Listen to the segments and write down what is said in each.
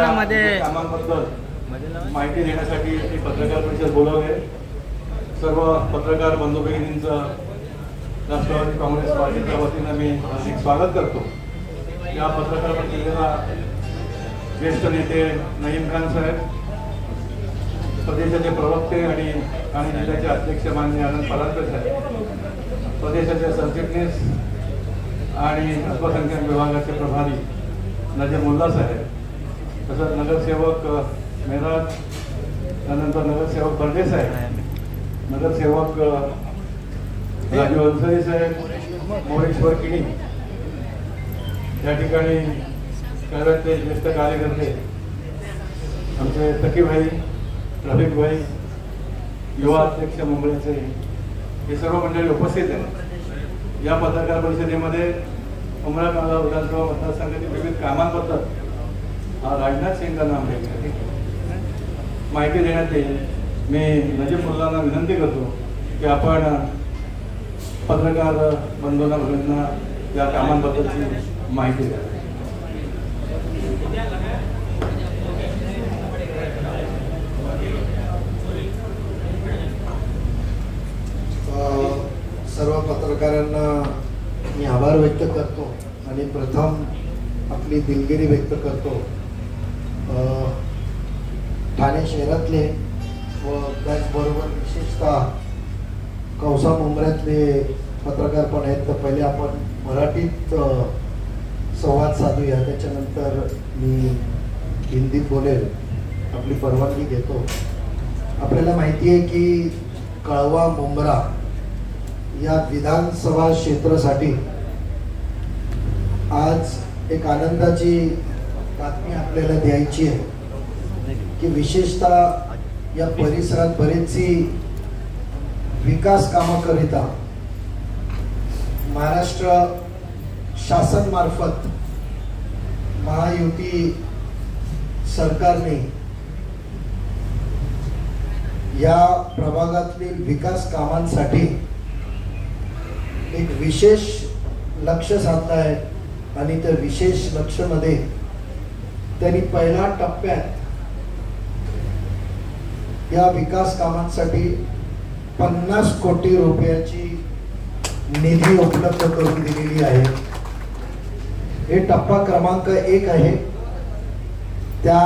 कामांबद्दल माहिती देण्यासाठी ही पत्रकार परिषद बोलावले। सर्व पत्रकार बंधू भगिनींचं राष्ट्रवादी काँग्रेस पार्टीच्या वतीनं मी हार्दिक स्वागत करतो। या पत्रकार परिषदेला ज्येष्ठ नेते नईम खान साहेब, प्रदेशाचे प्रवक्ते आणि जिल्ह्याचे अध्यक्ष माननीय आनंद परांजपे साहेब, प्रदेशाचे सरचिटणीस आणि अल्पसंख्याक विभागाचे प्रभारी नजीर मुल्ला साहेब, तसंच नगरसेवक मेहराज, त्यानंतर नगरसेवक बर्डे साहेब, नगरसेवक राजू अन्सारी साहेब, मोरेश्वर किणी, या ठिकाणी शहरातले ज्येष्ठ कार्यकर्ते आमचे तकीभाई, रफिकभाई, युवा अध्यक्ष मुंबईचे, हे सर्व मंडळी उपस्थित आहेत। या पत्रकार परिषदेमध्ये उमरा विधानसभा मतदारसंघातील विविध कामांबद्दल राजनाथ सिंगांना नाम माहिती देण्यात येईल। मी नजीब मुल्लांना विनंती करतो की आपण पत्रकार बंधूंना भगिनींना या कामांबद्दलची माहिती द्या। सर्व पत्रकारांना मी आभार व्यक्त करतो आणि प्रथम आपली दिलगिरी व्यक्त करतो ठाणे शहरातले व त्याचबरोबर विशेषतः कौसा मुंबऱ्यातले पत्रकार पण आहेत। तर पहिले आपण मराठीत संवाद साधूया, त्याच्यानंतर मी हिंदीत बोलेल, आपली परवानगी घेतो। आपल्याला माहिती आहे की कळवा मुंब्रा या विधानसभा क्षेत्रासाठी आज एक आनंदाची बातमी आपल्याला द्यायची आहे की विशेषतः या परिसरात बरेचशी विकास कामाकरिता महाराष्ट्र शासन मार्फत महायुती सरकारने या प्रभागातील विकास कामांसाठी एक विशेष लक्ष साधलं आहे आणि त्या विशेष लक्ष्यामध्ये त्यांनी पहिल्या टप्प्यात या विकास कामांसाठी 50 कोटी रुपयाची निधी उपलब्ध करून दिलेली आहे। हे टप्पा क्रमांक 1 आहे। त्या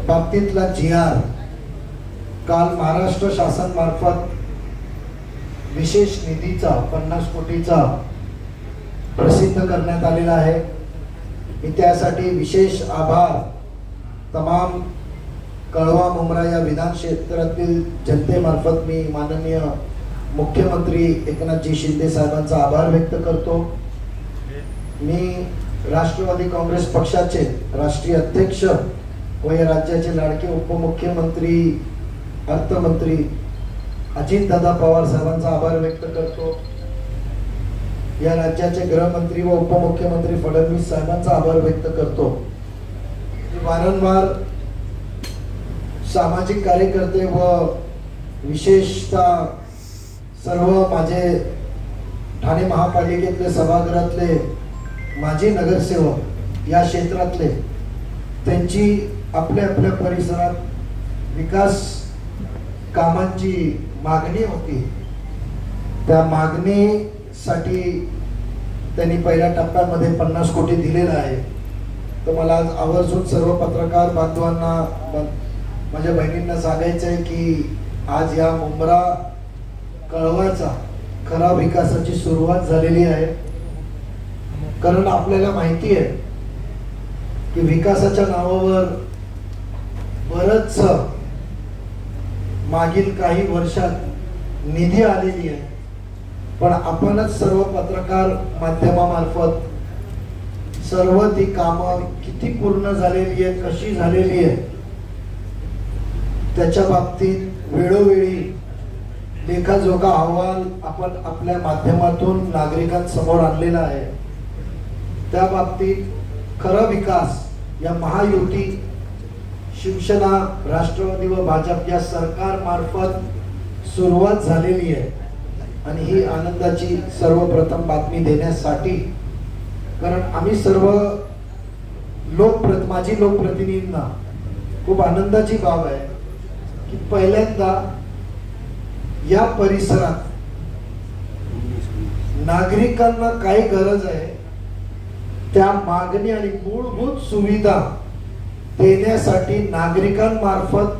बाबतीतला GR काल महाराष्ट्र शासन मार्फत विशेष निधीचा 50 कोटीचा प्रसिद्ध करण्यात आलेला आहे। मी त्यासाठी विशेष आभार तमाम कळवा मुंब्रा या विधान क्षेत्रातील जनतेमार्फत मी माननीय मुख्यमंत्री एकनाथजी शिंदे साहेबांचा आभार व्यक्त करतो। मी राष्ट्रवादी काँग्रेस पक्षाचे राष्ट्रीय अध्यक्ष व या राज्याचे लाडके उपमुख्यमंत्री अर्थमंत्री अजितदादा पवार साहेबांचा आभार व्यक्त करतो। या राज्याचे गृहमंत्री व उपमुख्यमंत्री फडणवीस साहेबांचा आभार व्यक्त करतो। वारंवार सामाजिक कार्यकर्ते व विशेषतः सर्व माझे ठाणे महापालिकेतले सभागृहातले माजी नगरसेवक या क्षेत्रातले त्यांची आपल्या आपल्या परिसरात विकास कामांची मागणी होती। त्या मागणीसाठी त्यांनी पहिल्या टप्प्यामध्ये 50 कोटी दिलेला आहे। तर मला आज आवर्जून सर्व पत्रकार बांधवांना, माझ्या बहिणींना सांगायचं आहे की आज या मुंब्रा कळवाचा खरा विकासाची सुरुवात झालेली आहे। कारण आपल्याला माहिती आहे की विकासाच्या नावावर बरंच मागील काही वर्षात निधी आलेली आहे, पण आपणच सर्व पत्रकार माध्यमामार्फत सर्व ती कामं किती पूर्ण झालेली आहेत, कशी झालेली आहे, त्याच्या बाबतीत वेळोवेळी लेखाजोखा अहवाल आपण आपल्या माध्यमातून नागरिकांसमोर आणलेला आहे। त्या बाबतीत खरा विकास या महायुती शिवसेना, राष्ट्रवादी व भाजप या सरकार मार्फत सुरुवात झालेली आहे आणि ही आनंदाची सर्वप्रथम बातमी देण्यासाठी, कारण आम्ही सर्व माजी लोकप्रतिनिधींना खूप आनंदाची बाब आहे की पहिल्यांदा या परिसरात नागरिकांना काय गरज आहे त्या मागणी आणि मूलभूत सुविधा देण्यासाठी नागरिकांमार्फत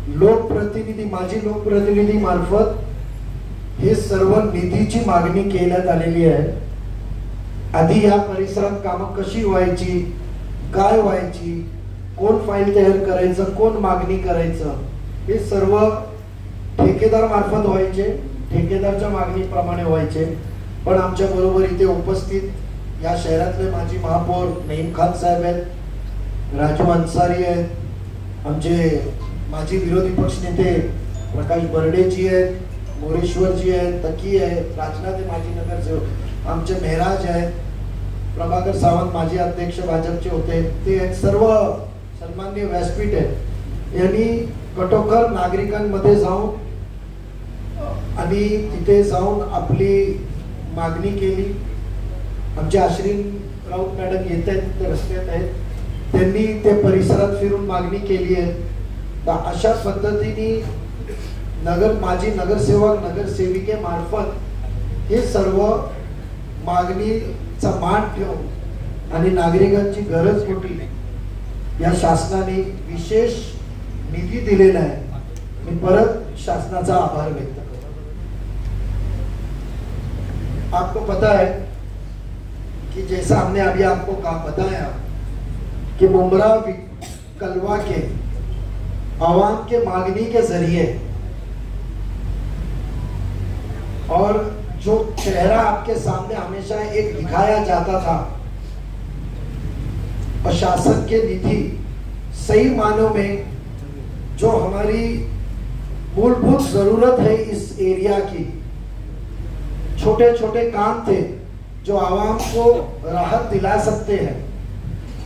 माजी लोकप्रतिनिधी मार्फत हे सर्व निधीची मागणी केल्यात आलेली आहे। आधी या परिसरात कामं कशी व्हायची, काय व्हायची, कोण फाईल तयार करायचं, कोण मागणी करायचं, हे सर्व ठेकेदार मार्फत व्हायचे, ठेकेदारच्या मागणीप्रमाणे व्हायचे। पण आमच्या बरोबर इथे उपस्थित या शहरातले माजी महापौर नईम खान साहेब आहेत, राजू अन्सारी आहेत, आमचे माजी विरोधी पक्षनेते प्रकाश बर्डेजी आहेत, मोरेश्वरजी आहेत, तकी आहेत, राजनाथ माजी नगरसेवक आमचे मेहराज आहेत, प्रभाकर सावंत माजी अध्यक्ष भाजपचे होते, ते सर्व सन्माननीय व्यासपीठ आहेत। यांनी कटोकर नागरिकांमध्ये जाऊन आणि तिथे जाऊन आपली मागणी केली। आमचे आश्रीन राऊत मॅडम येत आहेत, ते रस्त्यात आहेत, त्यांनी ते परिसरात फिरून मागणी केली आहे। तर अशा पद्धतीने माजी नगरसेवक नगरसेविके मार्फत हे सर्व मागणीचा मान ठेवून आणि नागरिकांची गरज होती या शासनाने विशेष निधी दिलेला आहे। मी परत शासनाचा आभार व्यक्त करतो। आपको पता है कि जैसा हमने अभी आपको बताया कि मुमरा कलवा के आवाम के मांगनी के जरिए और जो चेहरा आपके सामने हमेशा एक दिखाया जाता था, प्रशासन के निधि सही मानों में जो हमारी मूलभूत जरूरत है इस एरिया की, छोटे छोटे काम थे जो आवाम को राहत दिला सकते हैं,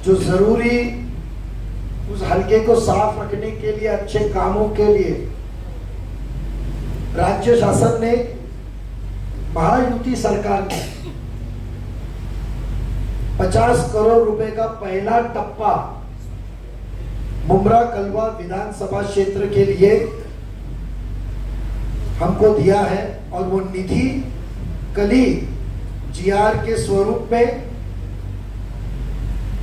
जो जरूरी उस हलके को साफ रखने के लिए, अच्छे कामों के लिए राज्य शासन ने, महायुति सरकार ने 50 करोड़ रुपए का पहला टप्पा मुमरा कलवा विधानसभा क्षेत्र के लिए हमको दिया है। और वो निधि कली जीआर के स्वरूप में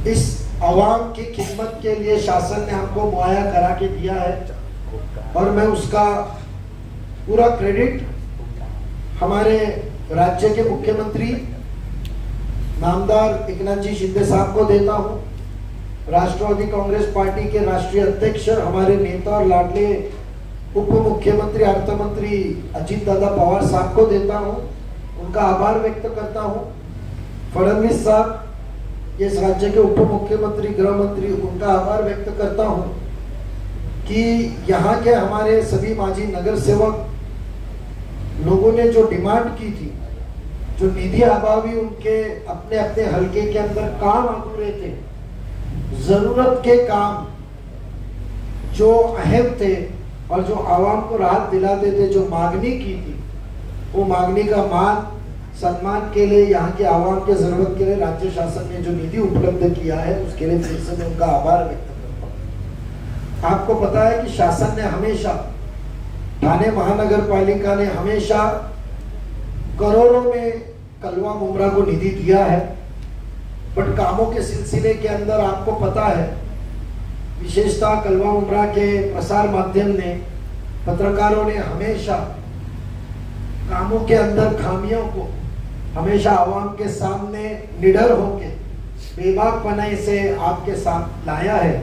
इस आवाम की खिदमत के लिए शासन ने हमको मुहैया करा के दिया है। और मैं उसका पूरा क्रेडिट हमारे राज्य के मुख्यमंत्री नामदार एकनाथ जी शिंदे साहब को देता हूं, राष्ट्रवादी कांग्रेस पार्टी के राष्ट्रीय अध्यक्ष हमारे नेता और लाडले उप मुख्यमंत्री अर्थ मंत्री अजीत दादा पवार साहब को देता हूं, उनका आभार व्यक्त करता हूं। फडणवीस साहब इस राज्य के उप मुख्यमंत्री गृह मंत्री, उनका आभार व्यक्त करता हूं कि यहाँ के हमारे सभी माजी नगर सेवक लोगों ने जो डिमांड की थी, जो निधि अभावी उनके अपने अपने हलके के अंदर काम अधूरे थे, जरूरत के काम जो अहम थे और जो आवाम को राहत दिलाते थे, जो मांगनी की थी, वो मांगनी का मान सम्मान के लिए, यहाँ के आवाम के जरूरत के लिए राज्य शासन ने जो निधि उपलब्ध किया है, उसके लिए फिर से मैं उनका आभार व्यक्त करता हूँ। आपको पता है कि शासन ने हमेशा, ठाणे महानगर पालिका ने हमेशा करोड़ों में कलवा मुमरा को निधि दिया है। बट कामों के सिलसिले के अंदर आपको पता है, विशेषतः कलवा मुमरा के प्रसार माध्यम ने, पत्रकारों ने हमेशा कामों के अंदर खामियों को हमेशा आवाम के सामने निडर होके बेबाकपनाई से आपके साथ लाया है।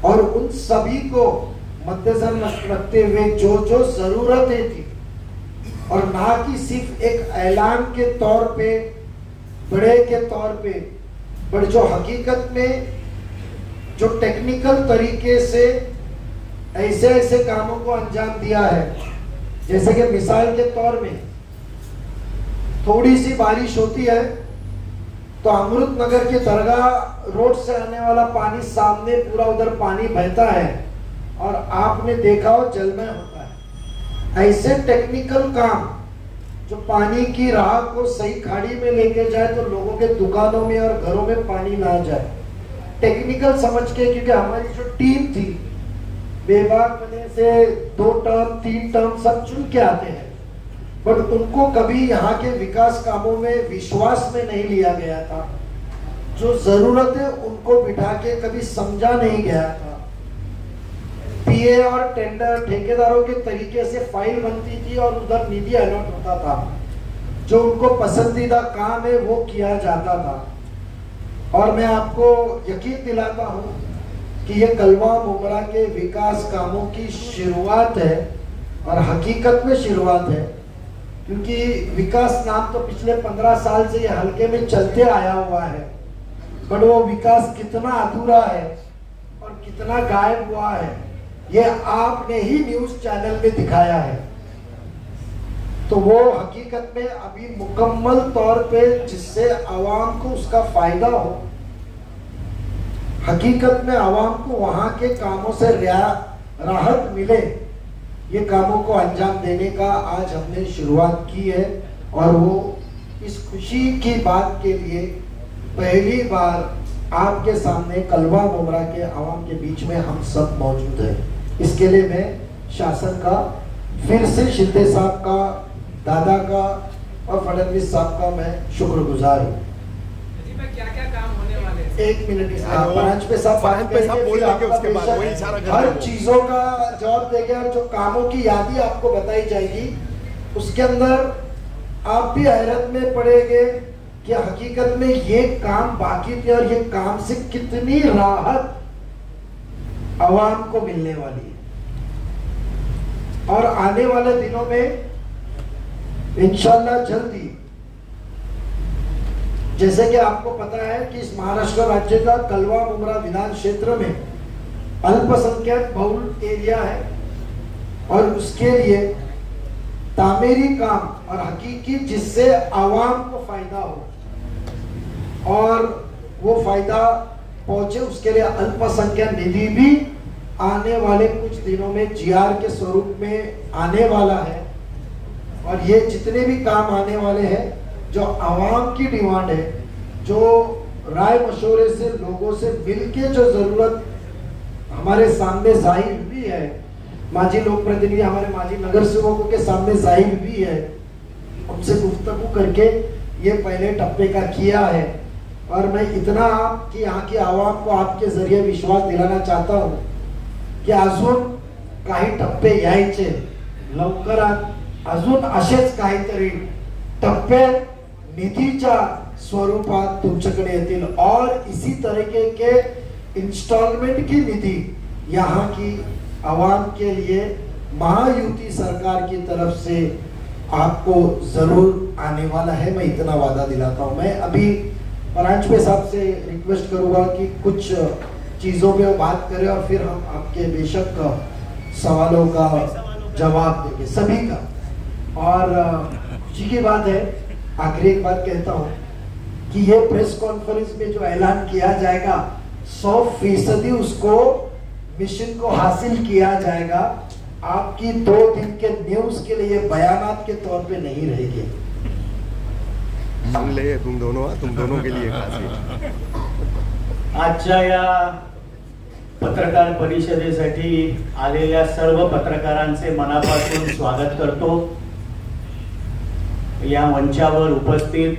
और उन सभी को मद्देनजर रखते हुए जो जो जरूरतें थी, और ना कि सिर्फ एक ऐलान के तौर पे, बड़े के तौर पे, पर जो हकीकत में जो टेक्निकल तरीके से ऐसे ऐसे कामों को अंजाम दिया है। जैसे कि मिसाल के तौर में थोड़ी सी बारिश होती है तो अमृत नगर के दरगाह रोड से आने वाला पानी सामने पूरा उधर पानी बहता है और आपने देखा हो जलमय होता है। ऐसे टेक्निकल काम जो पानी की राह को सही खाड़ी में लेके जाए तो लोगों के दुकानों में और घरों में पानी ना जाए, टेक्निकल समझ के, क्योंकि हमारी जो टीम थी बेबाकपने से 2 टर्म 3 टर्म सब चुन के आते हैं, बट उनको कभी यहाँ के विकास कामों में विश्वास में नहीं लिया गया था। जो जरूरत है उनको बिठा के कभी समझा नहीं गया था। पीए और टेंडर ठेकेदारों के तरीके से फाइल बनती थी और उधर निधि अलॉट होता था। जो उनको पसंदीदा काम है वो किया जाता था। और मैं आपको यकीन दिलाता हूँ कि ये कलवा मुमरा के विकास कामों की शुरुआत है, और हकीकत में शुरुआत है, क्योंकि विकास नाम तो पिछले 15 साल से ये हल्के में चलते आया हुआ है, बट वो विकास कितना अधूरा है और कितना गायब हुआ है ये आपने ही न्यूज चैनल में दिखाया है। तो वो हकीकत में अभी मुकम्मल तौर पे जिससे आवाम को उसका फायदा हो, हकीकत में आवाम को वहां के कामों से राहत मिले, ये कामों को अंजाम देने का आज हमने शुरुआत की है। और वो इस खुशी की बात के लिए पहली बार आपके सामने कलवा मुमरा के आवाम के बीच में हम सब मौजूद हैं। इसके लिए मैं शासन का, फिर से शिंदे साहब का, दादा का और फडणवीस साहब का मैं शुक्रगुजार हूँ। क्या-क्या काम होने वाले हैं? 1 मिनट पांच पे साहब हर चीजों का जवाब देंगे और जो कामों की यादी आपको बताई जाएगी उसके अंदर आप भी हैरत में पड़ेंगे कि हकीकत में ये काम बाकी थे और ये काम से कितनी राहत आवाम को मिलने वाली है। और आने वाले दिनों में इंशाल्लाह जल्दी, जैसे कि आपको पता है कि इस महाराष्ट्र राज्य का कलवा मुमरा विधान क्षेत्र में अल्पसंख्यक बहुल एरिया है, और उसके लिए तामीरी काम और हकीकी जिससे आवाम को फायदा हो और वो फायदा पहुंचे, उसके लिए अल्पसंख्यक निधि भी आने वाले कुछ दिनों में जीआर के स्वरूप में आने वाला है। और ये जितने भी काम आने वाले हैं जो आवाम की डिमांड है, जो राय मशवरे से लोगों से मिलके जो जरूरत हमारे सामने जाहिर भी है, माजी लोक प्रतिनिधि हमारे माजी नगर सेवकों के सामने जाहिर भी है, उनसे गुफ्तगू करके ये पहले टप्पे का किया है। और मैं इतना आपकी यहाँ की आवाम को आपके जरिए विश्वास दिलाना चाहता हूँ की अजून काही टप्पे यायचे, लवकरात अजून असेच काहीतरी टप्पे निधीच्या स्वरूपात तुमच्याकडे येतील और इसी तरीके के इंस्टॉलमेंट की निधि यहाँ की आवाम के लिए महायुति सरकार की तरफ से आपको जरूर आने वाला है, मैं इतना वादा दिलाता हूँ। मैं अभी परांजपे साहब से रिक्वेस्ट करूंगा कि कुछ चीजों पे बात करें और फिर हम आपके बेशक सवालों का जवाब देंगे सभी का। और खुशी की बात है, आखिरी एक बात कहता हूँ कि ये प्रेस कॉन्फ्रेंस में जो ऐलान किया जाएगा 100% उसको मिशन को हासिल किया जाएगा। आपकी 2 दिन के न्यूज के लिए बयानात के तौर पे नहीं रहेगी। सुन ले तुम दोनों के लिए खास है। आजच्या या पत्रकार परिषदेसाठी आलेल्या सर्व पत्रकारांचे मनापासून स्वागत करतो। या मंचावर उपस्थित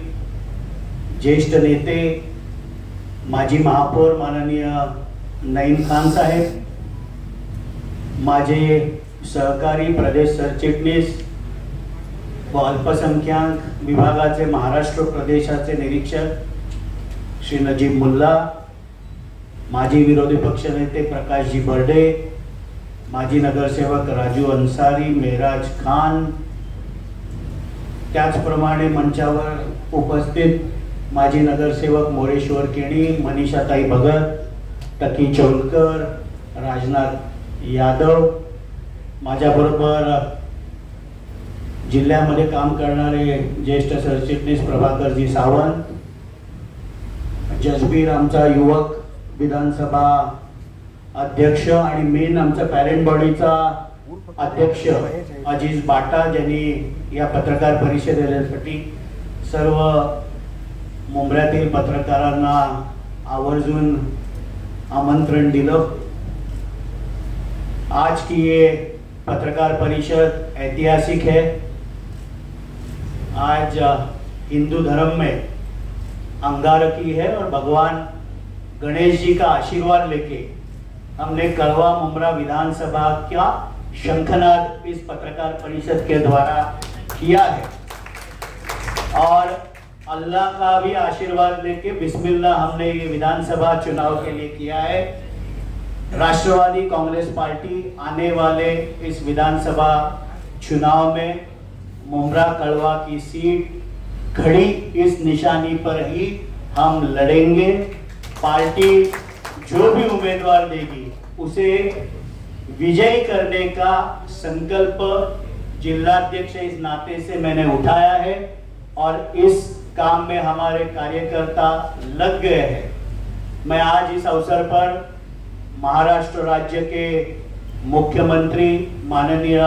ज्येष्ठ नेते माजी महापौर माननीय नईम खान साहेब, माझे सहकारी प्रदेश सरचिटणीस व अल्पसंख्याक विभागाचे महाराष्ट्र प्रदेशाचे निरीक्षक श्री नजीब मुल्ला, माजी विरोधी पक्षनेते प्रकाशजी बर्डे, माजी नगरसेवक राजू अन्सारी, मेराज खान, त्याचप्रमाणे मंचावर उपस्थित माजी नगरसेवक मोरेश्वर केणी, मनीषाताई भगत, टकी चौलकर, राजनाथ यादव, माझ्याबरोबर जिल्ह्यामध्ये काम करणारे ज्येष्ठ सरचिटणीस प्रभाकरजी सावंत, जसबीर आमचा युवक विधानसभा अध्यक्ष आणि मेन आमचा पॅरेंट बॉडीचा अध्यक्ष अजीज बाटा, ज्यांनी या पत्रकार परिषदेसाठी सर्व मुंबऱ्यातील पत्रकारांना आवर्जून आमंत्रण दिलं. आज की ये पत्रकार परिषद ऐतिहासिक है. आज हिंदू धर्म में अंगारकी है और भगवान गणेश जी का आशीर्वाद लेके हमने कड़वा मुमरा विधानसभा का शंखनाद इस पत्रकार परिषद के द्वारा किया है. और अल्लाह का भी आशीर्वाद लेके बिस्मिल्लाह हमने ये विधानसभा चुनाव के लिए किया है. राष्ट्रवादी कांग्रेस पार्टी आने वाले इस विधानसभा चुनाव में मुमरा कड़वा की सीट खड़ी इस निशानी पर ही हम लड़ेंगे. पार्टी जो भी उम्मीदवार देगी उसे विजयी करने का संकल्प जिलाध्यक्ष इस नाते से मैंने उठाया है और इस काम में हमारे कार्यकर्ता लग गए हैं. मैं आज इस अवसर पर महाराष्ट्र राज्य के मुख्यमंत्री माननीय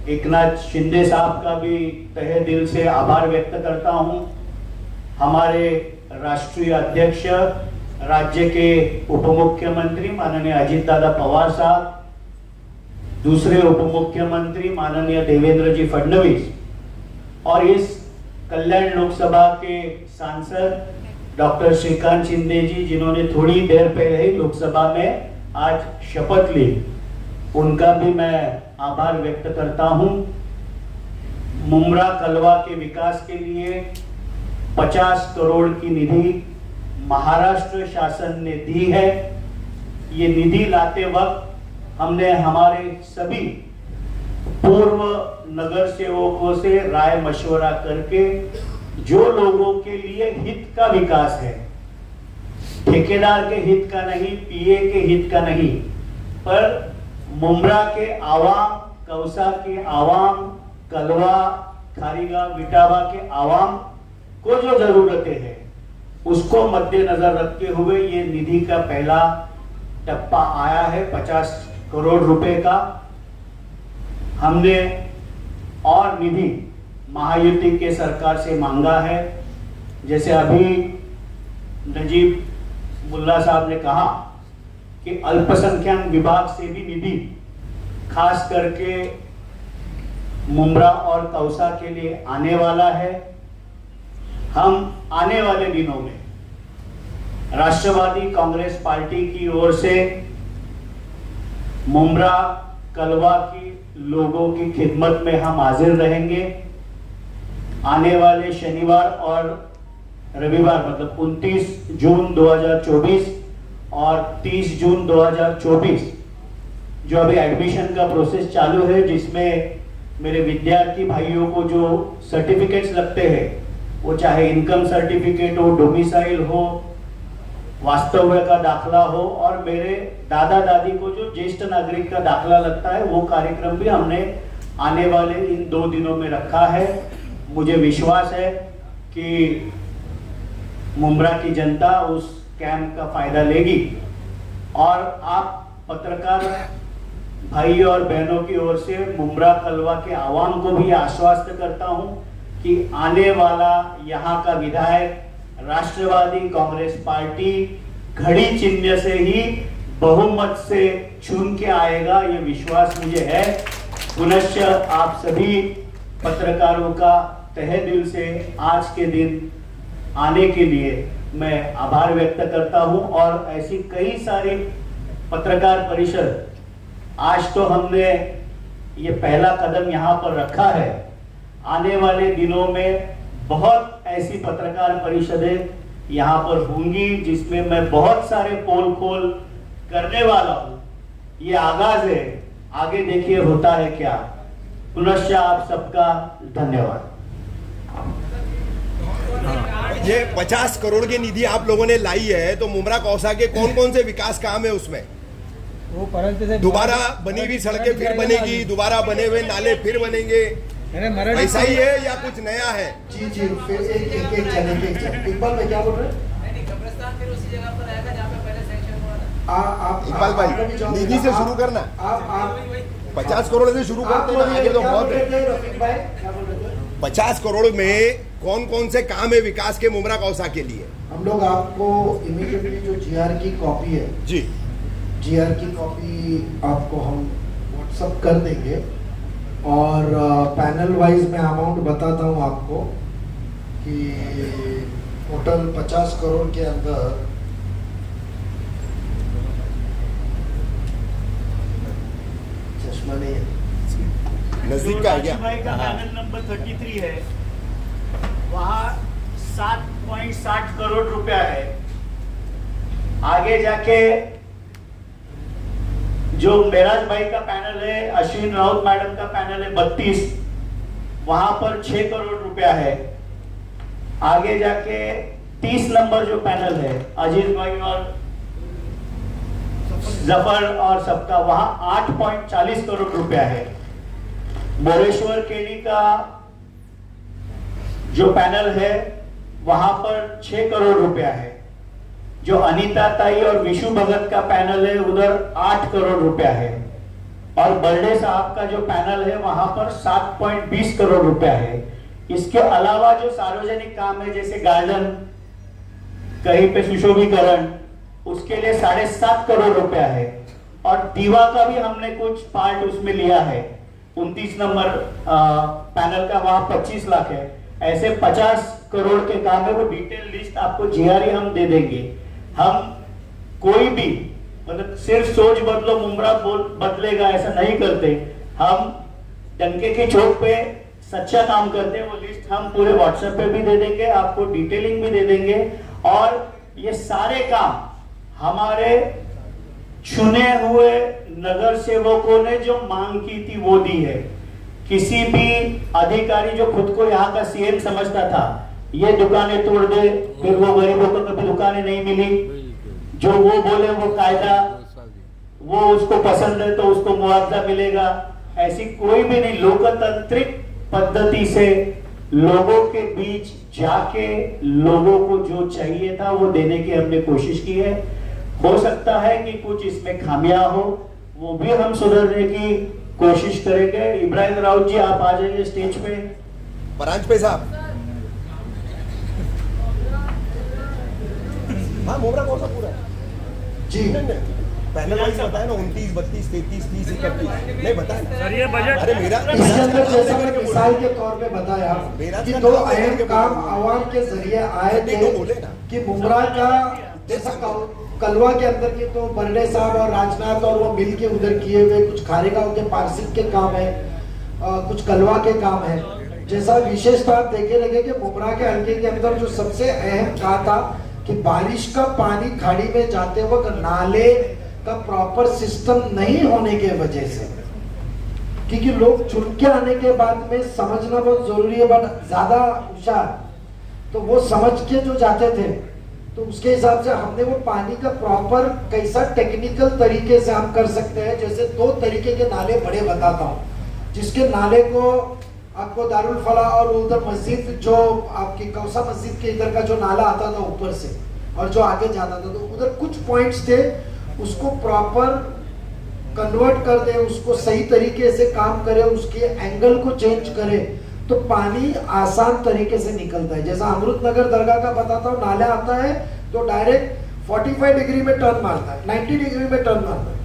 एकनाथ शिंदे साहब का भी तहे दिल से आभार व्यक्त करता हूं. हमारे राष्ट्रीय अध्यक्ष राज्य के उप मुख्यमंत्री माननीय अजीत दादा पवार साहब, दूसरे उप मुख्यमंत्री माननीय देवेंद्र जी फडणवीस और इस कल्याण लोकसभा के सांसद डॉक्टर श्रीकांत शिंदे जी जिन्होंने थोड़ी देर पहले ही लोकसभा में आज शपथ ली, उनका भी मैं आभार व्यक्त करता हूं. मुमरा कलवा के विकास के लिए 50 करोड़ की निधि महाराष्ट्र शासन ने दी है. ये निधि लाते वक्त हमने हमारे सभी पूर्व नगर सेवकों से राय मशवरा करके जो लोगों के लिए हित का विकास है, ठेकेदार के हित का नहीं, पीए के हित का नहीं, पर मुमरा के आवाम, कौसा के आवाम, कलवा, खारीगांव, विटावा के आवाम को जो जरूरतें हैं उसको मद्देनजर रखते हुए ये निधि का पहला टप्पा आया है 50 करोड़ रुपए का. हमने और निधि महायुति के सरकार से मांगा है. जैसे अभी नजीब मुल्ला साहब ने कहा कि अल्पसंख्यक विभाग से भी निधि खास करके मुमरा और कौसा के लिए आने वाला है. हम आने वाले दिनों में राष्ट्रवादी कांग्रेस पार्टी की ओर से मुमरा कलवा की लोगों की खिदमत में हम हाजिर रहेंगे. आने वाले शनिवार और रविवार मतलब 29 जून 2024 और 30 जून 2024 जो अभी एडमिशन का प्रोसेस चालू है, जिसमें मेरे विद्यार्थी भाइयों को जो सर्टिफिकेट्स लगते हैं, वो चाहे इनकम सर्टिफिकेट हो, डोमिसाइल हो, वास्तव्य का दाखला हो और मेरे दादा दादी को जो ज्येष्ठ नागरिक का दाखला लगता है, वो कार्यक्रम भी हमने आने वाले इन 2 दिनों में रखा है. मुझे विश्वास है कि मुमरा की जनता उस कैंप का फायदा लेगी और आप पत्रकार भाई और बहनों की ओर से मुमरा कलवा के आवाम को भी आश्वस्त करता हूं कि आने वाला यहाँ का विधायक राष्ट्रवादी कांग्रेस पार्टी घड़ी चिन्ह से ही बहुमत से चुन के आएगा. ये विश्वास मुझे है. पुनश्च आप सभी पत्रकारों का तहे दिल से आज के दिन आने के लिए मैं आभार व्यक्त करता हूं. और ऐसी कई सारी पत्रकार परिषद, आज तो हमने ये पहला कदम यहाँ पर रखा है. आने वाले दिनों में बहुत ऐसी पत्रकार परिषदें यहाँ पर होंगी जिसमें मैं बहुत सारे पोल खोल करने वाला हूँ. ये आगाज है, आगे देखिए होता है क्या. पुनश्च आप सबका धन्यवाद. ये 50 करोड़ की निधि आप लोगों ने लाई है, तो मुमरा कौसा के कौन कौन से विकास काम है उसमें? वो परंतु दोबारा बनी हुई सड़कें फिर बनेगी, दोबारा बने हुए नाले फिर बनेंगे, ऐसा ही है या कुछ नया है? जी जी, फिर एक इकबाल भाई क्या बोल रहे हैं? कब्रिस्तान फिर उसी जगह पर आएगा जहाँ पे पहले सेक्शन हुआ था. आप इकबाल भाई, निधि से शुरू करना. आप 50 करोड़ से शुरू करते हैं, आगे तो बहुत है. 50 करोड़ में कौन कौन से काम है विकास के मुमरा कौसा के लिए? हम लोग आपको इमीडिएटली जो जीआर की कॉपी है जी, जीआर की कॉपी आपको हम व्हाट्सअप कर देंगे और पैनल वाइज मैं अमाउंट बताता हूँ आपको कि टोटल 50 करोड़ के अंदर चश्मा नहीं है, नजदीक का है क्या? भाई का पैनल नंबर 33 है, वहाँ 7.60 करोड़ रुपया है। आगे जाके जो मेराज भाई का पैनल है, अश्विन राउत मैडम का पैनल है 32, वहां पर 6 करोड़ रुपया है। आगे जाके 30 नंबर जो पैनल है अजीत भाई और जफर और सबका, वहां 8.40 करोड़ रुपया है। बोरेश्वर केनी का जो पैनल है वहां पर 6 करोड़ रुपया है। जो अनीता ताई और विशु भगत का पैनल है उधर 8 करोड़ रुपया है। और बर्डे साहब का जो पैनल है वहां पर 7.20 करोड़ रुपया है। इसके अलावा जो सार्वजनिक काम है जैसे गार्डन, कहीं पे सुशोभीकरण, उसके लिए 7.5 करोड़ रुपया है। और दीवा का भी हमने कुछ पार्ट उसमें लिया है, 29 नंबर पैनल का, वहां 25 लाख है। ऐसे 50 करोड़ के काम है। वो डिटेल लिस्ट आपको जीआरई हम दे देंगे। हम कोई भी मतलब सिर्फ सोच बदलो मुमरा बदलेगा ऐसा नहीं करते। हम डंके की चोट पे सच्चा काम करते हैं। वो लिस्ट हम पूरे व्हाट्सएप पे भी दे देंगे, आपको डिटेलिंग भी दे देंगे। और ये सारे काम हमारे चुने हुए नगर सेवकों ने जो मांग की थी वो दी है। किसी भी अधिकारी जो खुद को यहाँ का सीएम समझता था, ये दुकानें तोड़ दे, फिर वो गरीबों को कभी दुकानें नहीं मिली, जो वो बोले वो कायदा, वो उसको पसंद है तो उसको मुआवजा मिलेगा, ऐसी कोई भी नहीं। लोकतांत्रिक पद्धति से लोगों के बीच जाके लोगों को जो चाहिए था वो देने की हमने कोशिश की है। हो सकता है कि कुछ इसमें खामियां हो, वो भी हम सुधरने की कोशिश करेंगे। इब्राहिम राउत जी आप आ जाइए स्टेज पे। परांज पे साहब, हाँ मोमरा कौन सा पूरा है? जी पैनल वाइज बताया ना, 29, 32, 33, 30, 31 नहीं बताया ना सर ये बजट। अरे मेरा इसके अंदर जैसा मैंने मिसाल के तौर पे बताया कि दो अहम काम आवाम के जरिए आए थे कि मुमरा का जैसा कलवा के अंदर के तो बर्डे साहब और राजनाथ और वो मिल के उधर किए हुए कुछ खारेगांव के पार्षद के काम है, कुछ कलवा के काम है। जैसा विशेषता आप देखे लगे कि मुमरा के हल्के के अंदर जो सबसे अहम कहा था कि बारिश का पानी खाड़ी में जाते वक्त नाले का प्रॉपर सिस्टम नहीं होने के वजह से, क्योंकि लोग चुन के आने के बाद में समझना बहुत जरूरी है, बट ज्यादा होशियार तो वो समझ के जो जाते थे, तो उसके हिसाब से हमने वो पानी का प्रॉपर कैसा टेक्निकल तरीके से हम कर सकते हैं। जैसे 2 तरीके के नाले बड़े बताता हूँ, जिसके नाले को आपको दारुल फलाह और उधर मस्जिद जो आपकी कौसा मस्जिद के इधर का जो नाला आता था ऊपर से और जो आगे जाता था, तो उधर कुछ पॉइंट्स थे, उसको प्रॉपर कन्वर्ट कर दे, उसको सही तरीके से काम करे, उसके एंगल को चेंज करे तो पानी आसान तरीके से निकलता है। जैसा अमृतनगर दरगाह का बताता हूँ, नाला आता है तो डायरेक्ट 45 डिग्री में टर्न मारता है, 90 डिग्री में टर्न मारता है।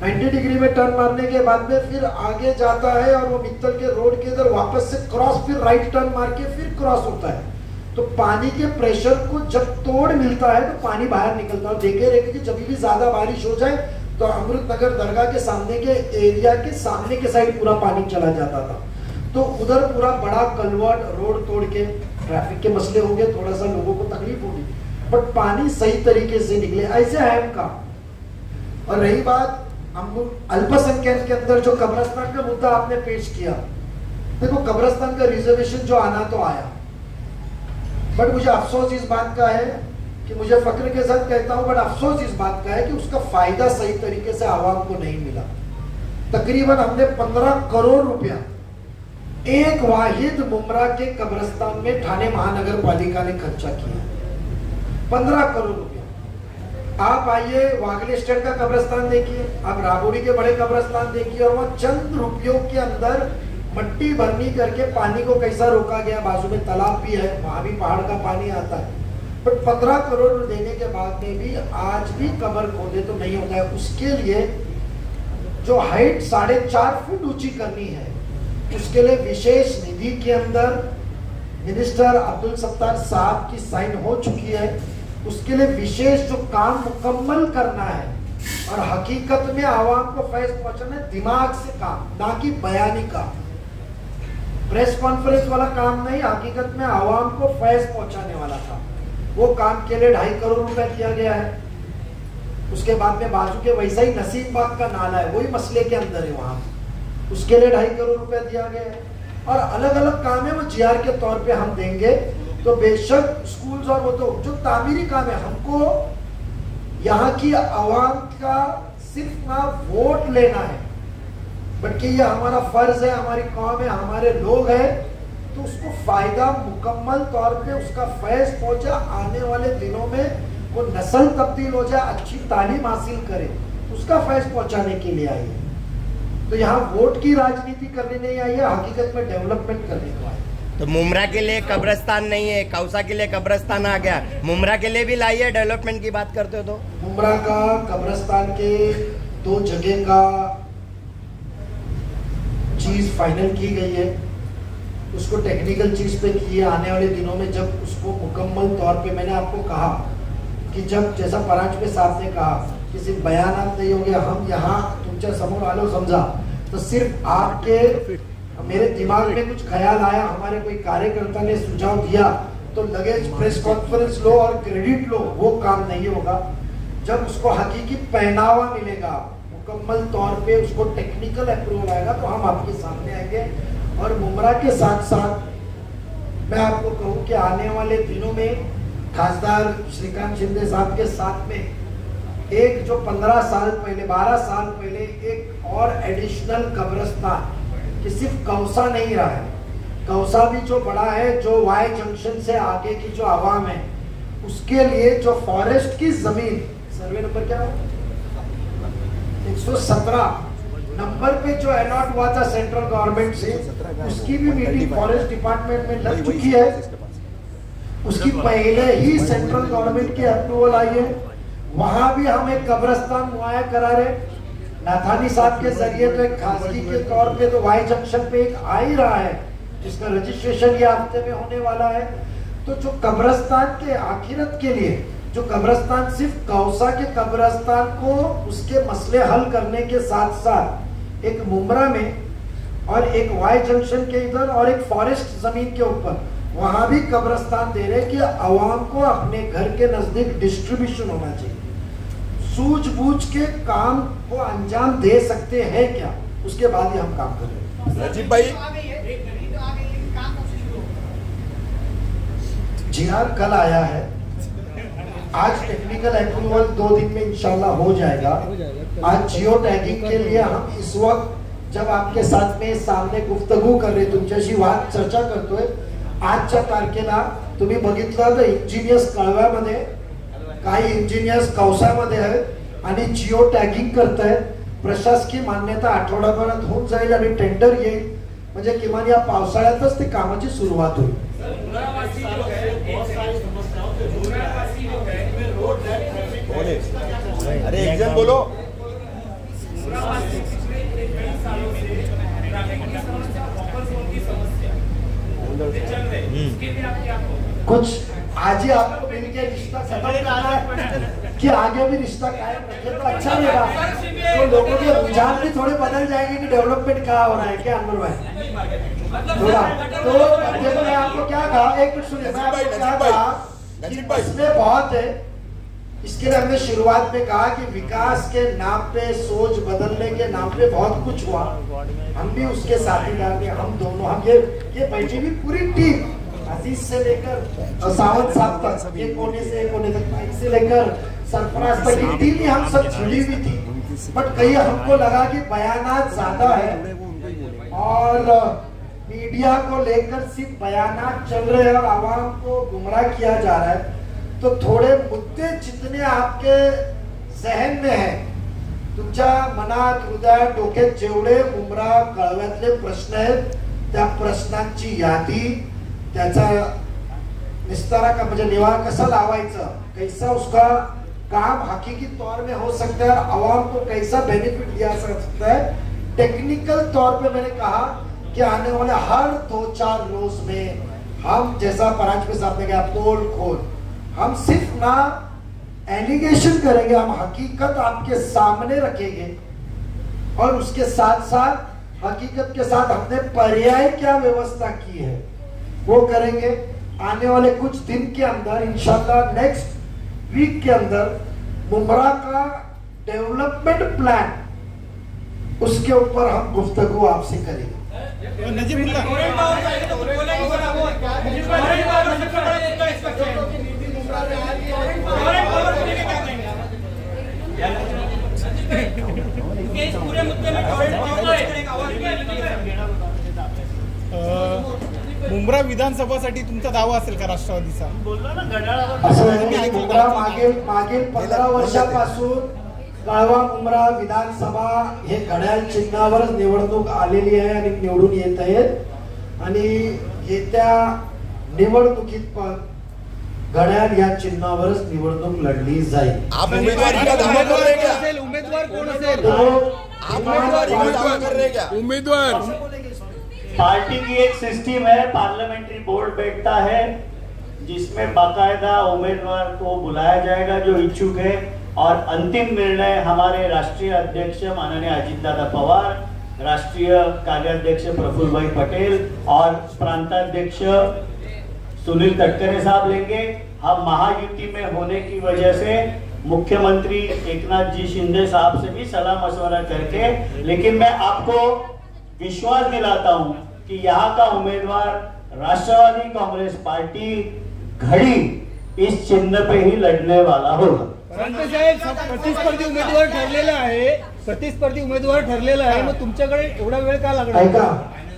90 डिग्री में टर्न मारने के बाद में फिर आगे जाता है और वो मित्तल के रोड के इधर वापस से क्रॉस, फिर राइट टर्न मार के फिर क्रॉस होता है। तो पानी के प्रेशर को जब तोड़ मिलता है तो पानी बाहर निकलता है। देखे रहे कि जब भी ज्यादा बारिश हो जाए तो अमृतनगर दरगाह के सामने के एरिया के सामने के साइड पूरा पानी चला जाता था। तो उधर पूरा बड़ा कलवर्ट रोड तोड़ के ट्रैफिक के मसले होंगे, थोड़ा सा लोगों को तकलीफ होगी, बट पानी सही तरीके से निकले, ऐसे अहम काम। और रही बात अल्पसंख्यक के अंदर जो कब्रिस्तान का मुद्दा आपने पेश किया, देखो कब्रिस्तान का रिजर्वेशन जो आना तो आया, बट मुझे अफसोस इस बात का है कि मुझे फक्र के साथ कहता हूं, बट अफसोस इस बात का है कि उसका फायदा सही तरीके से आवाम को नहीं मिला। तकरीबन हमने 15 करोड़ रुपया एक वाहिद मुमरा के कब्रिस्तान में ठाणे महानगर पालिका ने खर्चा किया, 15 करोड़ रुपया। आप आइए वागले स्टेट का कब्रिस्तान देखिए, आप राबोड़ी के बड़े कब्रिस्तान देखिए, और वह चंद रुपयों के अंदर मट्टी भरनी करके पानी को कैसा रोका गया। बाजू में तालाब भी है, वहां भी पहाड़ का पानी आता है, बट 15 करोड़ देने के बाद में भी आज भी कमर खोदे तो नहीं होता है। उसके लिए जो हाइट 4.5 फुट ऊंची करनी है, उसके लिए विशेष निधि के अंदर मिनिस्टर अब्दुल सत्तार साहब की साइन हो चुकी है। उसके लिए विशेष जो काम मुकम्मल करना है और हकीकत में आवाम को फैज पहुंचाना है, दिमाग से काम, ना कि बयानी काम, प्रेस कॉन्फ्रेंस वाला काम नहीं, हकीकत में आवाम को फैज पहुंचाने वाला काम। वो काम के लिए 2.5 करोड़ रुपए दिया गया है। उसके बाद में बाजू के वैसा ही नसीम बाग का नाला है, वही मसले के अंदर है वहां, उसके लिए 2.5 करोड़ रुपए दिया गया है। और अलग अलग काम है वो जीआर के तौर पे हम देंगे। तो बेशक स्कूल्स और वो तो जो तामीरी काम है, हमको यहाँ की आवाम का सिर्फ ना वोट लेना है, बल्कि ये हमारा फर्ज है, हमारी कौम है, हमारे लोग हैं, तो उसको फायदा मुकम्मल तौर पे उसका फैज पहुंचा, आने वाले दिनों में वो नस्ल तब्दील हो जाए, अच्छी तालीम हासिल करे, उसका फैज पहुंचाने के लिए आई है। तो यहाँ वोट की राजनीति करने नहीं आई है, हकीकत में डेवलपमेंट करने को आई। तो मुमरा के लिए कब्रिस्तान नहीं है, कौसा के लिए कब्रिस्तान आ गया, मुमरा के लिए भी लाई है। डेवलपमेंट की बात करते हो तो मुमरा का कब्रिस्तान के 2 जगह का चीज फाइनल की गई है, उसको टेक्निकल चीज पे की है। आने वाले दिनों में जब उसको मुकम्मल तौर पे, मैंने आपको कहा कि जब जैसा परांजपे साहब ने कहा कि सिर्फ बयानात नहीं हो गया, हम यहाँ तुमच्या समोर आलो समझा, तो सिर्फ आपके मेरे दिमाग में कुछ ख्याल आया, हमारे कोई कार्यकर्ता ने सुझाव दिया तो लगे प्रेस कॉन्फ्रेंस लो और क्रेडिट लो, वो काम नहीं होगा। जब उसको हकीकी पहनावा मिलेगा, मुकम्मल तौर पे उसको टेक्निकल अप्रूवल आएगा, तो हम आपके सामने आएंगे। और मुमरा के साथ साथ मैं आपको कहूँ कि आने वाले दिनों में खासदार श्रीकांत शिंदे साहब के साथ में एक जो 15 साल पहले 12 साल पहले एक और एडिशनल कब्रिस्तान, कि सिर्फ कौसा नहीं रहा है, कौसा भी जो बड़ा है, जो वाई जंक्शन से आगे की जो आवाम है, उसके लिए जो फॉरेस्ट की जमीन, सर्वे नंबर क्या है 117 नंबर पे जो अलॉट हुआ था सेंट्रल गवर्नमेंट से, उसकी भी मीटिंग फॉरेस्ट डिपार्टमेंट में लग चुकी है। उसकी पहले ही सेंट्रल गवर्नमेंट की अप्रूवल आई है। वहां भी हम एक कब्रिस्तान मुहैया करा रहे नाथानी साहब के जरिए, तो एक खासगी के तौर पे तो वाई जंक्शन पे एक आ ही रहा है, जिसका रजिस्ट्रेशन ये हफ्ते में होने वाला है। तो जो कब्रिस्तान के आखिरत के लिए, जो कब्रिस्तान सिर्फ कौसा के कब्रिस्तान को उसके मसले हल करने के साथ साथ एक मुमरा में और एक वाई जंक्शन के इधर और एक फॉरेस्ट जमीन के ऊपर वहां भी कब्रिस्तान दे रहे कि आवाम को अपने घर के नजदीक डिस्ट्रीब्यूशन होना चाहिए। सूझबूझ के काम को अंजाम दे सकते हैं क्या, उसके बाद ही हम काम करें। राजीव भाई जीआर कल आया है, आज टेक्निकल अप्रूवल 2 दिन में इंशाल्लाह हो जाएगा। आज जियो टैगिंग के लिए हम इस वक्त जब आपके साथ में सामने गुफ्तगू कर रहे, तुमच्याशी वाद चर्चा करतोय, आजच्या तारखेला तुम्ही बघितलं तर इंजिनियर्स कळव्यामध्ये, काही इंजिनियर्स कौसामध्ये आहेत आणि जिओ टॅगिंग करतायत। प्रशासकीय मान्यता आठवडाभरात होऊन जाईल आणि टेंडर येईल, म्हणजे किमान या पावसाळ्यातच ते कामाची सुरुवात होईल। अरे एक जन बोलो। कुछ आज ही आपको मिलके रिश्ता खत्म करना है कि आगे भी रिश्ता कायम रखे तो अच्छा रहेगा, तो लोगों के रुझान भी थोड़े बदल जाएंगे कि डेवलपमेंट कहाँ हो रहा है, क्या अनवर भाई थोड़ा। तो देखो मैं आपको क्या कहा, एक मिनट सुनिए, मैं आपको क्या कहा कि मसले बहुत है। इसके लिए हमने शुरुआत में कहा कि विकास के नाम पे, सोच बदलने के नाम पे बहुत कुछ हुआ, हम भी उसके साथीदार थे, हम दोनों, हम ये बैठी भी पूरी टीम, अजीज से लेकर सावंत साहब तक, एक कोने से एक कोने तक, से लेकर सरफराज तक की टीम ही हम सब जुड़ी हुई थी। बट कहीं हमको लगा कि बयानात ज्यादा है और मीडिया को लेकर सिर्फ बयानात चल रहे हैं और आवाम को गुमराह किया जा रहा है, तो थोड़े मुद्दे जितने आपके जहन में है, तुमच्या मनात, हृदयात, डोक्यात जेवढे मुमरा कळव्यातले प्रश्न आहेत, त्या प्रश्नांची यादी, त्याचा निस्तारा का म्हणजे निवार कैसा लावायचं, कैसा उसका काम हकीकी तौर में हो सकता है, आवाम को कैसा बेनिफिट दिया सकता है। टेक्निकल तौर पे मैंने कहा कि आने वाले हर 2-4 रोज में हम, जैसा परांजपे साहब ने कहा, पोल खोल, हम सिर्फ ना एलिगेशन करेंगे, हम हकीकत आपके सामने रखेंगे और उसके साथ साथ हकीकत के साथ हमने पर्याय क्या व्यवस्था की है वो करेंगे। आने वाले कुछ दिन के अंदर इंशाल्लाह नेक्स्ट वीक के अंदर मुमरा का डेवलपमेंट प्लान, उसके ऊपर हम गुफ्तगू आपसे करेंगे। मुंब्रा विधानसभासाठी तुमचा दावा असेल का राष्ट्रवादीचा? असं आहे की मुंब्रा मागील 15 वर्षापासून कळवा मुंब्रा विधानसभा हे घड्याळ चिन्हावरच निवडणूक आलेली आहे आणि निवडून येत आहेत आणि येत्या निवडणुकीत पण घड्याळ या चिन्हावरच निवडणूक लढली जाईल। आप उम्मीदवारी का दावा कर रहे हैं क्या? उमेदवार कोण असेल? आप उम्मीदवारी का दावा कर रहे हैं क्या? उम्मीदवार पार्टी की एक सिस्टम है, पार्लियामेंट्री बोर्ड बैठता है जिसमें बाकायदा उम्मीदवार को बुलाया जाएगा जो इच्छुक है और अंतिम निर्णय हमारे राष्ट्रीय अध्यक्ष माननीय अजीतदादा पवार, राष्ट्रीय कार्याध्यक्ष प्रफुल्ल भाई पटेल और प्रांताध्यक्ष सुनील तटकरे साहब लेंगे। हम महायुति में होने की वजह से मुख्यमंत्री एकनाथ जी शिंदे साहब से भी सलाह मशवरा करके, लेकिन मैं आपको विश्वास दिलाता हूं कि यहाँ का उम्मीदवार राष्ट्रवादी कांग्रेस पार्टी घड़ी इस चिन्ह पे ही लढने वाला होगा। प्रतिस्पर्धी उमेदवार ठरलेला आहे, प्रतिस्पर्धी उमेदवार ठरलेला आहे, मग तुमच्याकडे एवढा वेळ का लागला? ऐका,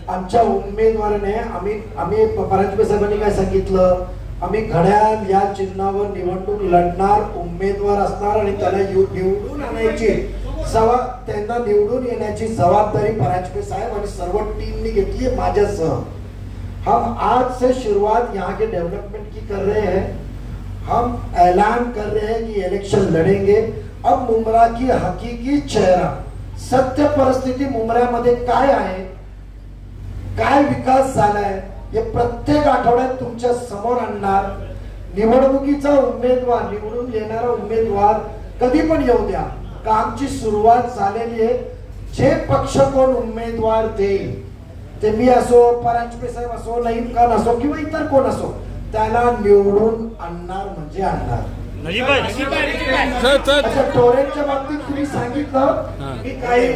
आमच्या उमेदवाराने आम्ही परांजपे साहेबांनी काय सांगितलं, आम्ही घड्याळ या चिन्हावर निवडणूक लढणार उमेदवार असणार आणि त्याला निवडून आणायची त्यांना निवडून येण्याची जबाबदारी परांजपे साहेब आणि सर्व टीमने घेतली है माझ्यासह। हम आज से शुरुआत यहाँ के डेवलपमेंट की कर रहे हैं, हम ऐलान कर रहे हैं कि इलेक्शन लड़ेंगे। अब मुंब्रा की हकीकी चेहरा, सत्य परिस्थिती मुंब्र्यामध्ये काय आहे, काय विकास झालाय हे प्रत्येक आठवड्यात तुमच्या समोर आणणार। निवडणुकीचा उमेदवार, निवडून येणारा उमेदवार कधी पण येऊ द्या, कामची सुरुवात झालेली आहे। जे पक्ष कोण उमेदवार देईल, ते मी असो, परांजपे साहेब असो, नईम खान असो किंवा इतर कोण असो, त्याला निवडून आणणार म्हणजे आणणार। अच्छा, टोरेंटच्या बाबतीत तुम्ही सांगितलं की काही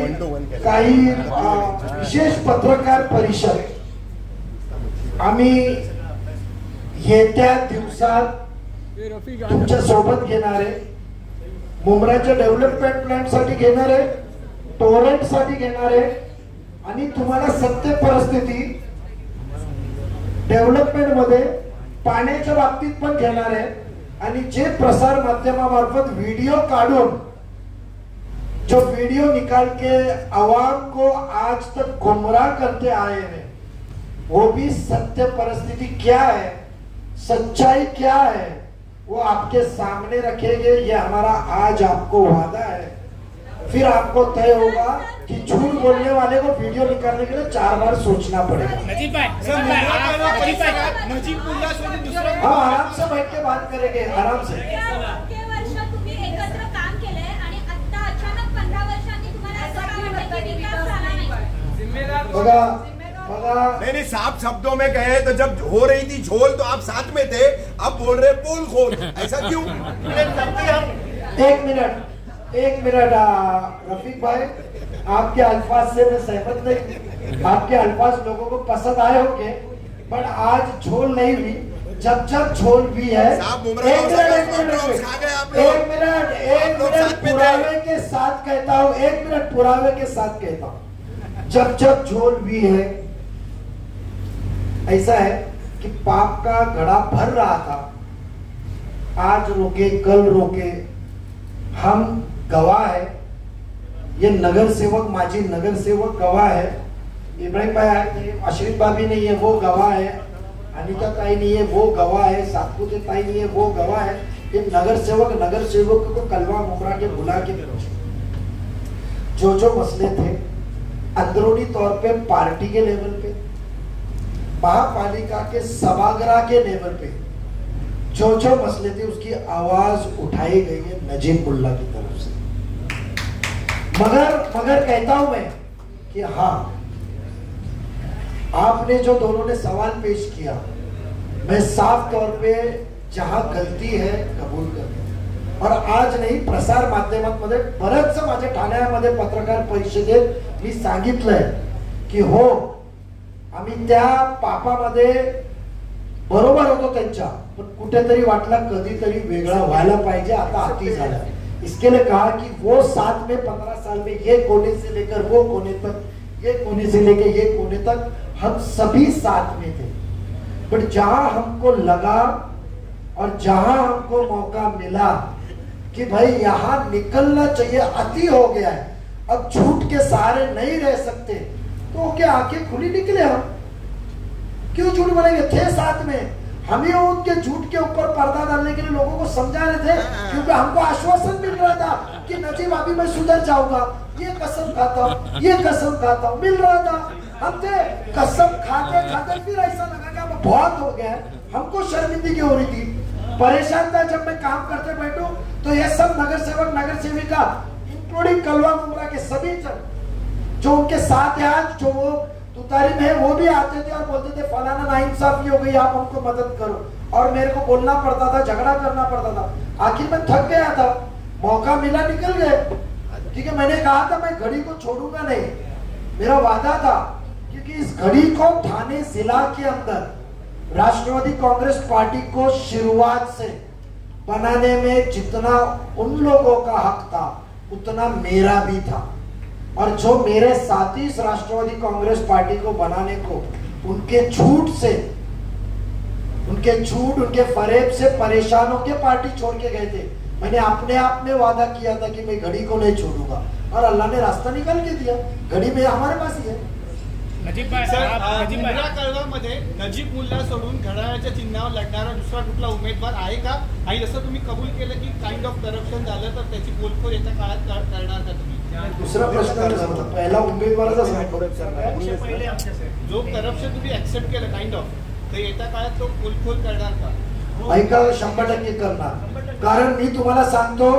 विशेष पत्रकार परिषद आम्ही येत्या दिवसात तुमच्या सोबत घेणार आहे, मुंब्राच्या डेव्हलपमेंट प्लॅन साठी घेणार आहे, टोरेंट साठी घेणार आहे आणि तुम्हाला सत्य परिस्थिती डेव्हलपमेंट मध्ये पाण्याच्या बाबतीत पण घेणार आहे आणि जे प्रसार माध्यमामार्फत वीडियो काढून जो वीडियो निकाल के आवाम को आज तक गुमराह करते आए हैं, वो भी सत्य परिस्थिति क्या है, सच्चाई क्या है, वो आपके सामने रखेंगे। ये हमारा आज आपको वादा है। फिर आपको तय होगा कि झूठ बोलने वाले को वीडियो निकालने के लिए 4 बार सोचना पड़ेगा। हाँ, आराम से बैठ के बात करेंगे, आराम से। नहीं, साफ शब्दों में कहे तो जब हो रही थी झोल तो आप साथ में थे, अब बोल रहे पोल खोल, ऐसा क्यों? एक मिनट रफीक भाई, आपके अल्फाज से मैं सहमत नहीं, आपके अल्फाज लोगों को पसंद आए होंगे, पर आज झोल नहीं हुई। जब झोल भी है, एक मिनट पुरावे के साथ कहता हूँ, एक मिनट पुरावे के साथ कहता हूँ, जब झोल भी है, ऐसा है कि पाप का घड़ा भर रहा था, आज रोके कल रोके, हम गवाह है। ये नगर सेवक, माजी नगर सेवक गवाह है, इब्राहिम भाई आश्रित भाभी नहीं है, वो गवाह है। अनिता ताई नहीं है वो गवाह है, सातपुते ताई नहीं है वो गवाह है। ये नगर सेवक को कलवा मुमरा के बुला के जो मसले थे अंदरूनी तौर पे पार्टी के लेवल पे, महापालिका के सभागृह के लेवल पे जो मसले थे उसकी आवाज उठाई गई है नजीब मुल्ला की तरफ से। मगर कहता हूं मैं कि हाँ, आपने जो दोनों ने सवाल पेश किया, मैं साफ तौर पे जहां गलती है कबूल करतो। और आज नाही प्रसार माध्यमांमध्ये बरेच माझ्या ठाण्यामध्ये पत्रकार परिषदेत मी सांगितलंय की हो, आम्ही त्या पापामध्ये बरोबर होतो त्यांच्या, पण कुठेतरी वाटला कधीतरी वेगळा व्हायला पाहिजे, आता अति झाला। इसके लिए कहा कि वो 7 में 15 साल में ये कोने से लेकर वो कोने तक, ये कोने से लेकर ये कोने तक हम सभी साथ में थे। पर जहां हमको लगा और जहां हमको मौका मिला कि भाई यहां निकलना चाहिए, अति हो गया है, अब झूठ के सहारे नहीं रह सकते, तो क्या आंखें खुली निकले हम? क्यों झूठ बोलेंगे? थे साथ में, हम ही उनके झूठ के ऊपर पर्दा डालने के लिए लोगों को समझा रहे थे, क्योंकि हमको आश्वासन मिल रहा था कि नजीब अभी मैं सुधर जाऊंगा, ये कसम खाता हूँ, ये कसम खाता हूँ, मिल रहा था। हम थे कसम खाते खाते फिर ऐसा लगा कि अब बहुत हो गया, हमको शर्मिंदगी हो रही थी, परेशान था। जब मैं काम करते बैठू तो ये सब नगर सेवक नगर सेविका इंक्लूडिंग कलवा मुमरा के सभी जो उनके साथ है आज, जो वो तुतारी में है, वो भी आते थे और बोलते थे फलाना नाइंसाफी हो गई, आप हमको मदद करो। और मेरे को बोलना पड़ता था, झगड़ा करना पड़ता था। आखिर में थक गया था, मौका मिला निकल गए, क्योंकि मैंने कहा था मैं घड़ी को छोड़ूंगा नहीं, मेरा वादा था। क्योंकि इस घड़ी को थाने जिला के अंदर राष्ट्रवादी कांग्रेस पार्टी को शुरुआत से बनाने में जितना उन लोगों का हक था उतना मेरा भी था। और जो मेरे साथी इस राष्ट्रवादी कांग्रेस पार्टी को बनाने को उनके झूठ से, उनके फरेब से परेशान होकर पार्टी छोड़ के गए थे। मैंने अपने आप में वादा किया था कि मैं घड़ी को नहीं छोड़ूंगा, और अल्लाह ने रास्ता निकाल के दिया। घड़ी में हमारे पास ही है। नजीब कळवामध्ये नजीब मुल्ला सोडून घड्याळाच्या चिन्हावर लढणारा दुसरा कुठला उमेदवार आहे का? आणि जसं तुम्ही कबूल केलं की काइंड ऑफ करप्शन झालं, तर त्याची पोलखोल येत्या काळात करणार का तुम्ही? दूसरा प्रश्न पहिला उमेदवाराचा जो करप्शन तुम्ही ऍक्सेप्ट केलं काइंड ऑफ, तर येत्या काळात तो पोलखोल करणार का? ऐका, 100% करणार। कारण मी तुम्हाला सांगतो,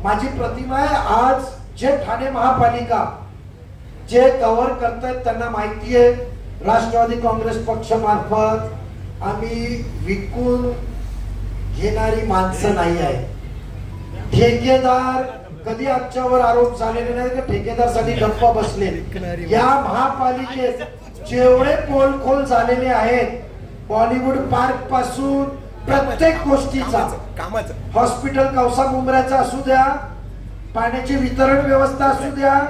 माझी प्रतिमा आहे आज जे ठाणे महापालिका जे कव्हर करतात त्यांना माहिती आहे, राष्ट्रवादी काँग्रेस पक्ष मार्फत आम्ही विकून घेणारी माणसं नाही आहे। ठेकेदार कधी आमच्यावर आरोप झालेले नाही की ठेकेदार साठी गप्प बसले। या महापालिकेत जेवढे पोलखोल झालेले आहेत, बॉलिवूड पार्क पासून प्रत्येक गोष्टीचा, हॉस्पिटल कौसा मुंब्र्याचा असू द्या, पाण्याची वितरण व्यवस्था असू द्या,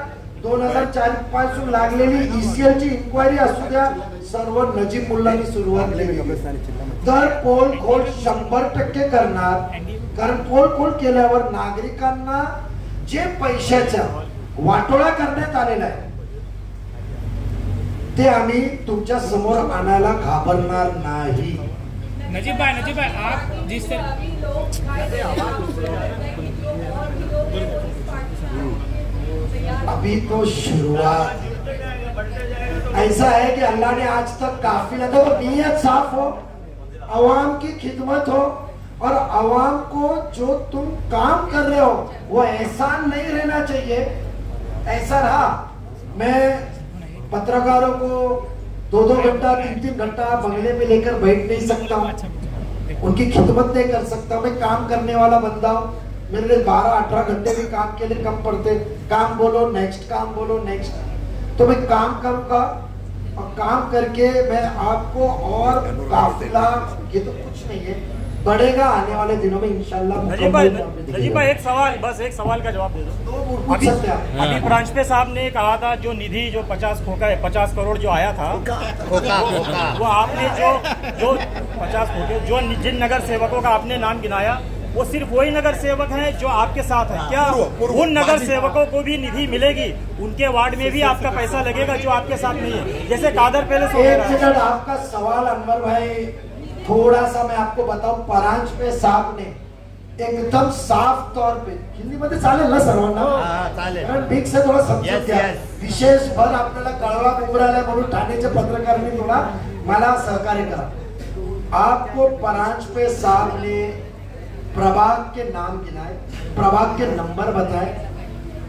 2004 पासून लागलेली ECL ची इन्क्वायरी असू द्या, सर्व नजीब मुल्लांनी सुरुवात केली। तर पोलखोल 100% करणार, कारण पोलखोल केल्यावर नागरिकांना जे पैशाचा वाटोळा करण्यात आलेला आहे ते आम्ही तुमच्या समोर आणायला घाबरणार नाही। नजीब भाई आप जिस अभी तो शुरुआत ऐसा है कि अल्लाह ने आज तक काफिला, तो नीयत साफ हो, अवाम की खिदमत हो, और अवाम को जो तुम काम कर रहे हो वो एहसान नहीं रहना चाहिए। ऐसा रहा, मैं पत्रकारों को 2-2 घंटा 3-3 घंटा बंगले में लेकर बैठ नहीं सकता हूँ, उनकी खिदमत नहीं कर सकता। मैं काम करने वाला बंदा हूँ, मेरे लिए 12-18 घंटे भी काम के लिए कम पड़ते। काम बोलो नेक्स्ट, काम बोलो नेक्स्ट, तो मैं काम करूंगा और काम करके मैं आपको और काफिला, ये तो कुछ नहीं है, बढ़ेगा आने वाले दिनों में इंशाल्लाह। नजीब भाई एक सवाल का जवाब दे दो। अभी प्रांशपे साहब ने कहा था जो निधि जो 50 करोड़ जो आया था, वो आपने जो 50 खोके जो जिन नगर सेवकों का आपने नाम गिनाया, वो सिर्फ वही नगर सेवक हैं जो आपके साथ हैं क्या? उन नगर सेवकों को भी निधि मिलेगी? उनके वार्ड में भी आपका पैसा लगेगा जो आपके साथ नहीं है? जैसे कादर पहले एक मिनट, आपका सवाल अनवर भाई थोड़ा सा मैं आपको बताऊं, परांजपे साहब ने एकदम साफ तौर पे हिंदीमध्ये चालेल ना सर्वांना, कारण भीक से थोडा समजून घ्या. विशेष भर आपल्याला कळवा मुंब्राला म्हणून ठाण्याच्या पत्रकारांनी थोडा मला सहकार्य करा. आपको परांजपे साहब ने प्रभाग के नाम गिनाए, प्रभाग के नंबर बताए,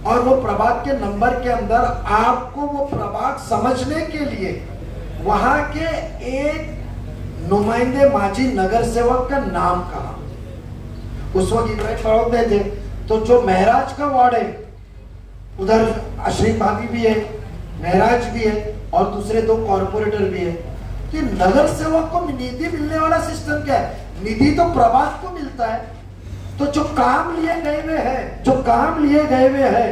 और वो प्रभाग के नंबर के अंदर आपको वो प्रभाग समझने के लिए वहां के एक नुमाइंदे माजी नगर सेवक का नाम कहा. उस वक्त इब्राहिम पड़ोते थे. तो जो महराज का वार्ड है उधर अशरीफ भाभी भी है, महराज भी है और दूसरे 2 कॉर्पोरेटर भी है. तो नगर सेवक को निधि मिलने वाला सिस्टम क्या है? निधि तो प्रभाग को मिलता है. तो जो काम लिए गए हुए हैं, जो काम लिए गए हुए हैं,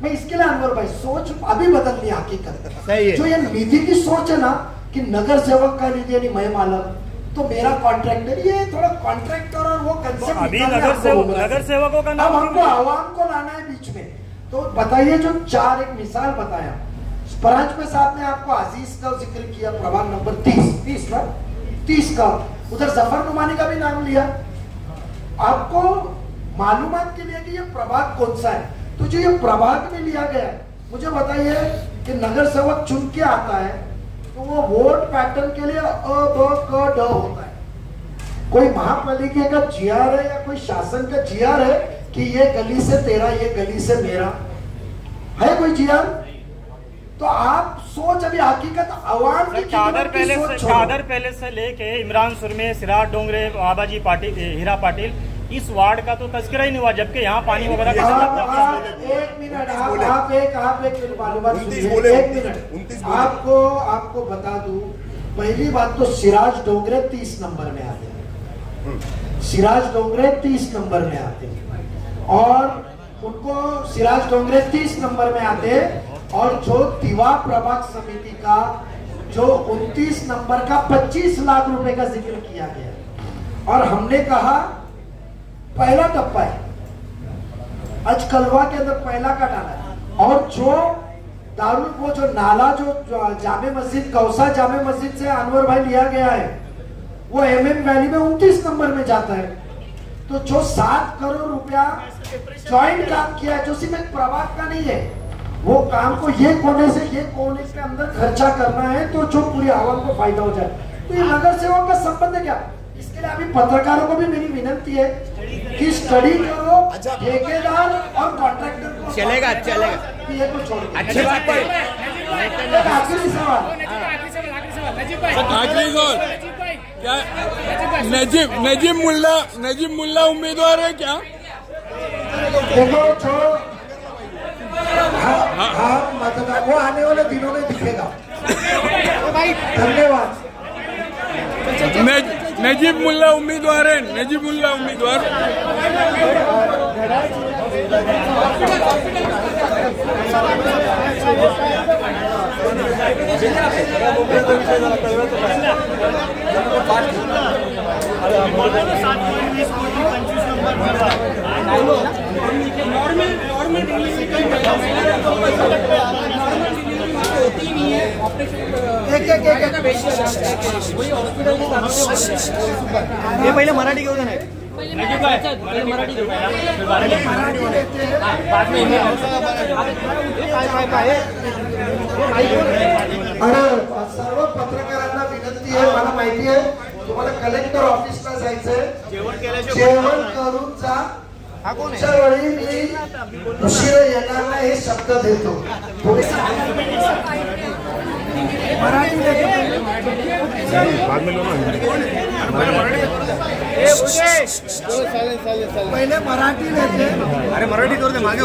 मैं इसके लिए अनवर भाई सोच अभी बदलनी है. हकीकत जो ये निधि की सोच है ना कि नगर सेवक का निधि यानी मैं मालक तो मेरा कॉन्ट्रैक्टर, ये थोड़ा कॉन्ट्रैक्टर और वो कंसेप्ट अभी नगर सेवकों का नाम हमको आवाम को लाना है बीच में. तो बताइए, जो 4 एक मिसाल बताया परांजपे साहब ने, आपको अजीज का जिक्र किया, प्रभाग नंबर 30 का, उधर जफर नुमानी का भी नाम लिया. आपको मालूमात के लिए कि ये प्रभाग कौन सा है. तो जो ये प्रभाग में लिया गया, मुझे बताइए कि नगर सेवक चुन के आता है तो वो वोट पैटर्न के लिए अ ब क ड होता है. कोई महापालिका का जीआर है या कोई शासन का जीआर है कि ये गली से तेरा, ये गली से मेरा है कोई जीआर? तो आप सोच अभी हकीकत आवाम की कादर पैलेस से लेके इमरान सुरमे, सिराज डोंगरे, बाबाजी पाटिल, हीरा पाटिल, इस वार्ड का तो तस्करा ही नहीं हुआ, जबकि यहाँ पानी वगैरह एक मिनट आप एक मालूमात सुनिए. एक मिनट आपको बता दूं. पहली बात तो सिराज डोंगरे 30 नंबर में आते हैं. सिराज डोंगरे 30 नंबर में आते हैं और उनको सिराज डोंगरे 30 नंबर में आते हैं. और जो तिवा प्रभाग समिति का जो 29 नंबर का 25 लाख रुपए का जिक्र किया गया, और हमने कहा पहला टप्पा है, आज कलवा के अंदर पहला का डाला है. और जो दारू, वो जो नाला जो जामे मस्जिद, कौसा जामे मस्जिद से अनवर भाई लिया गया है, वो MM वैली में 29 नंबर में जाता है. तो जो 7 करोड़ रुपया ज्वाइंट काम किया है, जो सिर्फ एक प्रभाग का नहीं है, वो काम को ये कोने से ये कोने के अंदर खर्चा करना है तो जो पूरी आवाम को फायदा हो जाए. तो ये नगर सेवक का संबंध है क्या? इसके लिए अभी पत्रकारों को भी मेरी विनती है कि स्टडी करो ठेकेदार और कॉन्ट्रैक्टर को. चलेगा ये को छोड़. अच्छी बात है. आखिरी सवाल, आखिरी सवाल क्या नजीब मुल्ला उम्मीदवार है क्या? देखो छोड़ो, हाँ मतदान वो आने वाले दिनों में दिखेगा. धन्यवाद. नजीब मुल्ला उम्मीदवार है. नजीब मुल्ला उम्मीदवार. हे पहिले मराठी घेऊ नाही. अरे सर्व पत्रकारांना विनंती आहे, मला माहिती आहे तुम्हाला कलेक्टर ऑफिसला जायचंय, जेवण करून जा. पुढच्या वेळी मी उशिरा येणार नाही हे शब्द देतो. पहिले मराठी लेते. अरे मराठी करू दे, मागे